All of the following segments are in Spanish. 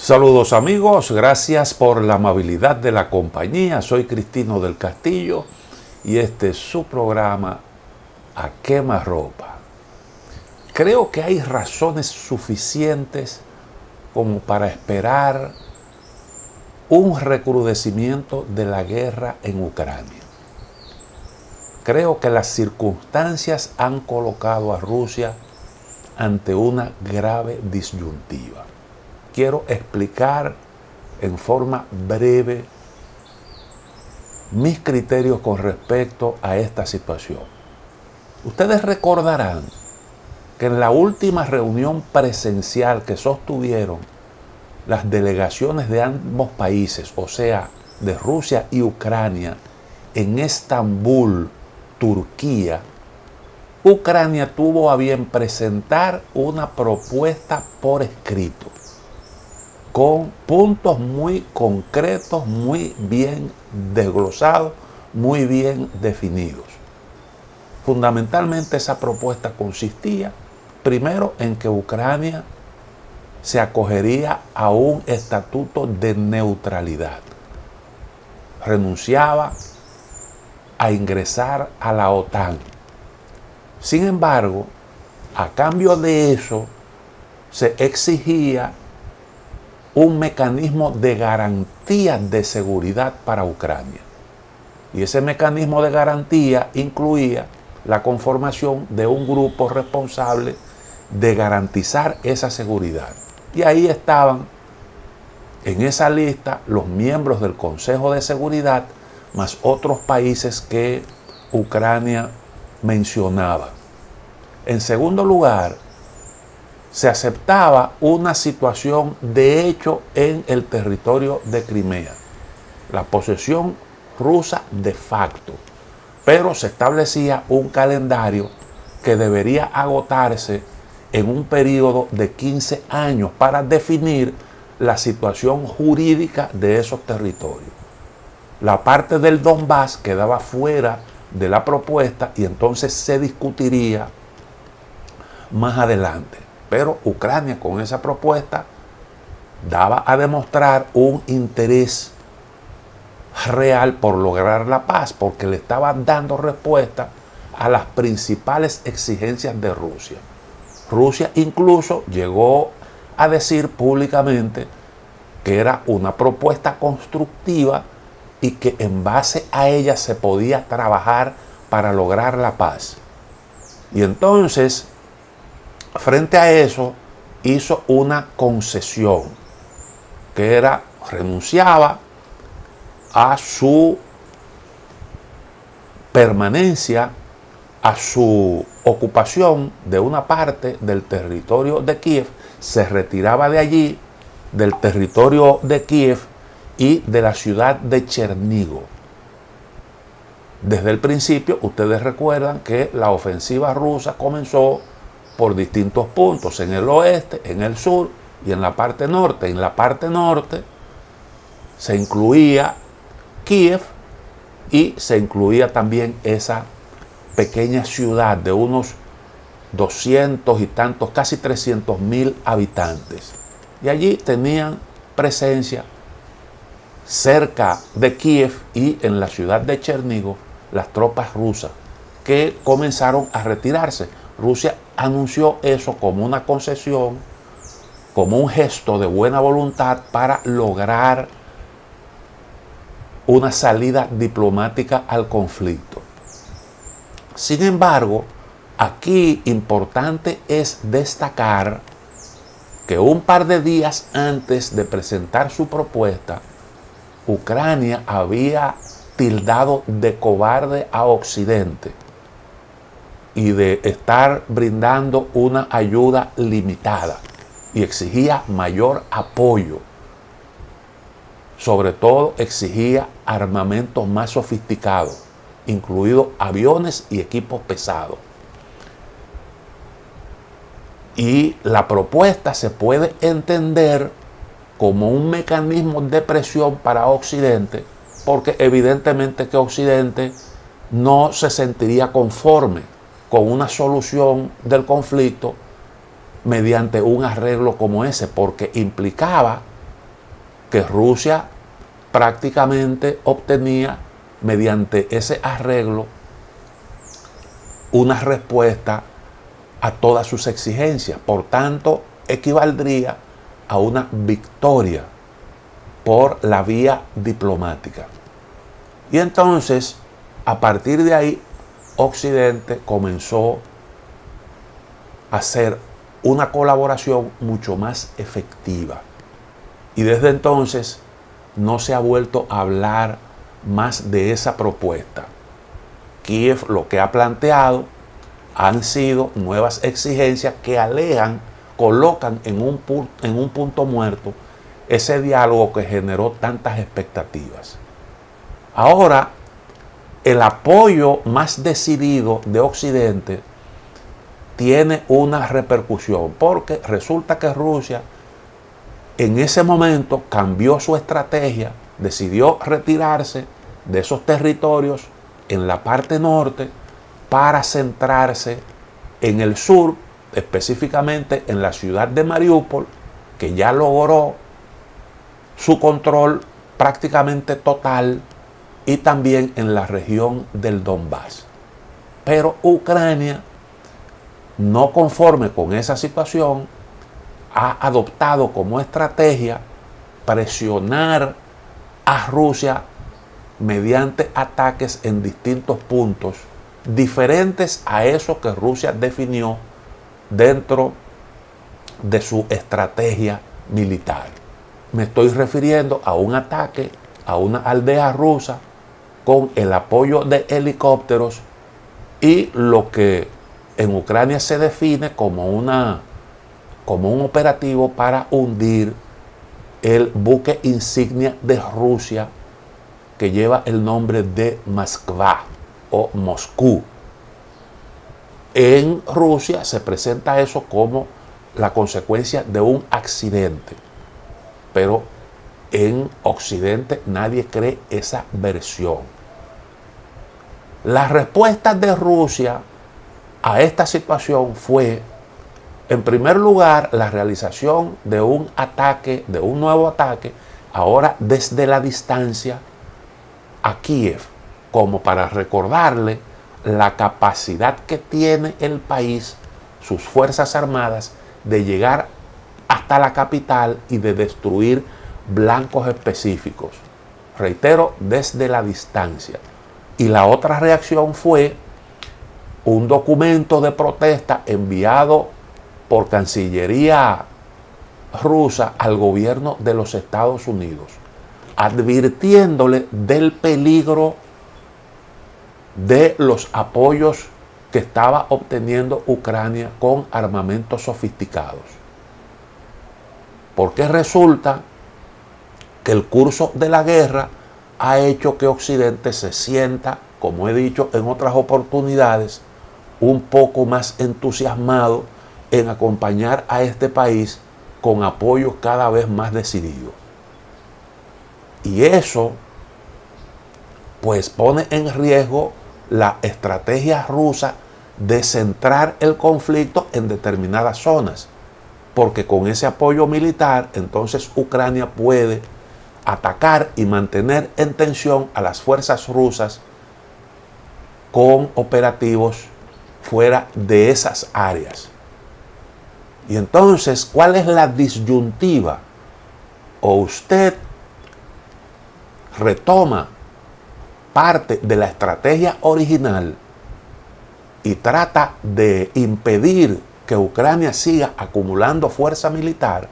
Saludos amigos, gracias por la amabilidad de la compañía. Soy Cristino del Castillo y este es su programa A Quemarropa. Creo que hay razones suficientes como para esperar un recrudecimiento de la guerra en Ucrania. Creo que las circunstancias han colocado a Rusia ante una grave disyuntiva. Quiero explicar en forma breve mis criterios con respecto a esta situación. Ustedes recordarán que en la última reunión presencial que sostuvieron las delegaciones de ambos países, o sea, de Rusia y Ucrania, en Estambul, Turquía, Ucrania tuvo a bien presentar una propuesta por escrito, con puntos muy concretos, muy bien desglosados, muy bien definidos. Fundamentalmente esa propuesta consistía, primero, en que Ucrania se acogería a un estatuto de neutralidad. Renunciaba a ingresar a la OTAN. Sin embargo, a cambio de eso, se exigía un mecanismo de garantía de seguridad para Ucrania. Y ese mecanismo de garantía incluía la conformación de un grupo responsable de garantizar esa seguridad. Y ahí estaban en esa lista los miembros del Consejo de Seguridad, más otros países que Ucrania mencionaba. En segundo lugar, se aceptaba una situación de hecho en el territorio de Crimea, la posesión rusa de facto, pero se establecía un calendario que debería agotarse en un periodo de 15 años para definir la situación jurídica de esos territorios. La parte del Donbass quedaba fuera de la propuesta y entonces se discutiría más adelante. Pero Ucrania con esa propuesta daba a demostrar un interés real por lograr la paz, porque le estaba dando respuesta a las principales exigencias de Rusia. Rusia incluso llegó a decir públicamente que era una propuesta constructiva y que en base a ella se podía trabajar para lograr la paz. Y entonces, frente a eso, hizo una concesión, que era, renunciaba a su permanencia, a su ocupación de una parte del territorio de Kiev, se retiraba de allí, del territorio de Kiev y de la ciudad de Chernígov. Desde el principio, ustedes recuerdan que la ofensiva rusa comenzó por distintos puntos, en el oeste, en el sur y en la parte norte. En la parte norte se incluía Kiev y se incluía también esa pequeña ciudad de unos 200 y tantos, casi 300.000 habitantes. Y allí tenían presencia cerca de Kiev y en la ciudad de Chernígov las tropas rusas que comenzaron a retirarse. Rusia anunció eso como una concesión, como un gesto de buena voluntad para lograr una salida diplomática al conflicto. Sin embargo, aquí importante es destacar que un par de días antes de presentar su propuesta, Ucrania había tildado de cobarde a Occidente y de estar brindando una ayuda limitada y exigía mayor apoyo. Sobre todo exigía armamento más sofisticado, incluidos aviones y equipos pesados. Y la propuesta se puede entender como un mecanismo de presión para Occidente, porque evidentemente que Occidente no se sentiría conforme con una solución del conflicto mediante un arreglo como ese, porque implicaba que Rusia prácticamente obtenía mediante ese arreglo una respuesta a todas sus exigencias. Por tanto, equivaldría a una victoria por la vía diplomática. Y entonces, a partir de ahí, Occidente comenzó a hacer una colaboración mucho más efectiva. Y desde entonces no se ha vuelto a hablar más de esa propuesta. Kiev lo que ha planteado han sido nuevas exigencias que alejan, colocan en un punto muerto ese diálogo que generó tantas expectativas. Ahora, el apoyo más decidido de Occidente tiene una repercusión, porque resulta que Rusia en ese momento cambió su estrategia, decidió retirarse de esos territorios en la parte norte para centrarse en el sur, específicamente en la ciudad de Mariupol, que ya logró su control prácticamente total, y también en la región del Donbass. Pero Ucrania, no conforme con esa situación, ha adoptado como estrategia presionar a Rusia mediante ataques en distintos puntos diferentes a eso que Rusia definió dentro de su estrategia militar. Me estoy refiriendo a un ataque a una aldea rusa con el apoyo de helicópteros y lo que en Ucrania se define como un operativo para hundir el buque insignia de Rusia que lleva el nombre de Moskva o Moscú. En Rusia se presenta eso como la consecuencia de un accidente, pero en Occidente nadie cree esa versión. La respuesta de Rusia a esta situación fue, en primer lugar, la realización de un ataque, de un nuevo ataque, ahora desde la distancia a Kiev, como para recordarle la capacidad que tiene el país, sus fuerzas armadas, de llegar hasta la capital y de destruir blancos específicos. Reitero, desde la distancia. Y la otra reacción fue un documento de protesta enviado por Cancillería rusa al gobierno de los Estados Unidos, advirtiéndole del peligro de los apoyos que estaba obteniendo Ucrania con armamentos sofisticados. Porque resulta que el curso de la guerra ha hecho que Occidente se sienta, como he dicho en otras oportunidades, un poco más entusiasmado en acompañar a este país con apoyos cada vez más decididos. Y eso, pues, pone en riesgo la estrategia rusa de centrar el conflicto en determinadas zonas, porque con ese apoyo militar, entonces Ucrania puede atacar y mantener en tensión a las fuerzas rusas con operativos fuera de esas áreas. Y entonces, ¿cuál es la disyuntiva? O usted retoma parte de la estrategia original y trata de impedir que Ucrania siga acumulando fuerza militar,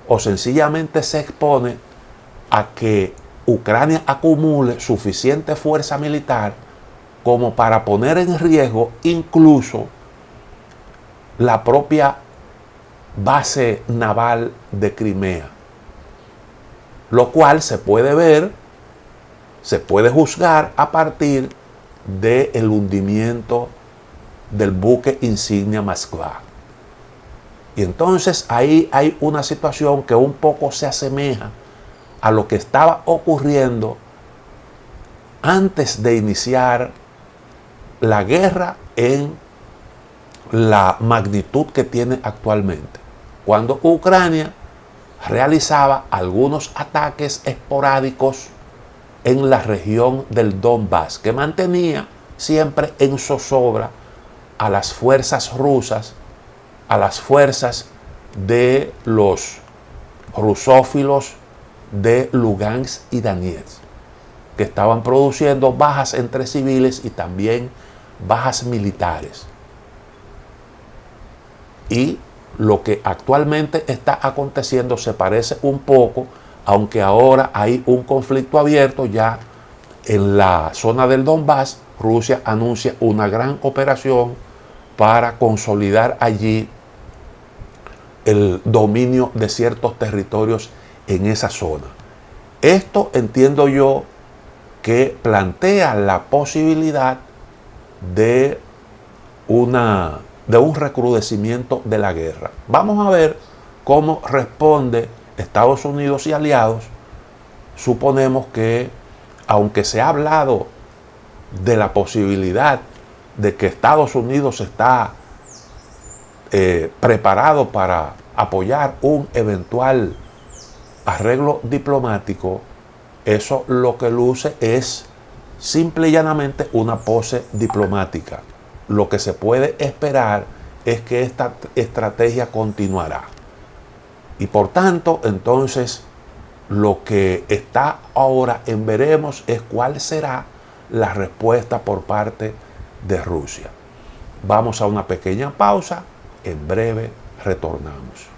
o sencillamente se expone a que Ucrania acumule suficiente fuerza militar como para poner en riesgo incluso la propia base naval de Crimea, lo cual se puede ver, se puede juzgar a partir del hundimiento del buque insignia Moskva. Y entonces ahí hay una situación que un poco se asemeja a lo que estaba ocurriendo antes de iniciar la guerra en la magnitud que tiene actualmente, cuando Ucrania realizaba algunos ataques esporádicos en la región del Donbass, que mantenía siempre en zozobra a las fuerzas rusas, a las fuerzas de los rusófilos de Lugansk y Donetsk, que estaban produciendo bajas entre civiles y también bajas militares. Y lo que actualmente está aconteciendo se parece un poco, aunque ahora hay un conflicto abierto ya en la zona del Donbass. Rusia anuncia una gran operación para consolidar allí el dominio de ciertos territorios en esa zona. Esto entiendo yo que plantea la posibilidad de un recrudecimiento de la guerra. Vamos a ver cómo responde Estados Unidos y aliados. Suponemos que, aunque se ha hablado de la posibilidad de que Estados Unidos está preparado para apoyar un eventual arreglo diplomático, eso lo que luce es simple y llanamente una pose diplomática. Lo que se puede esperar es que esta estrategia continuará. Y por tanto, entonces, lo que está ahora en veremos es cuál será la respuesta por parte de Rusia. Vamos a una pequeña pausa, en breve retornamos.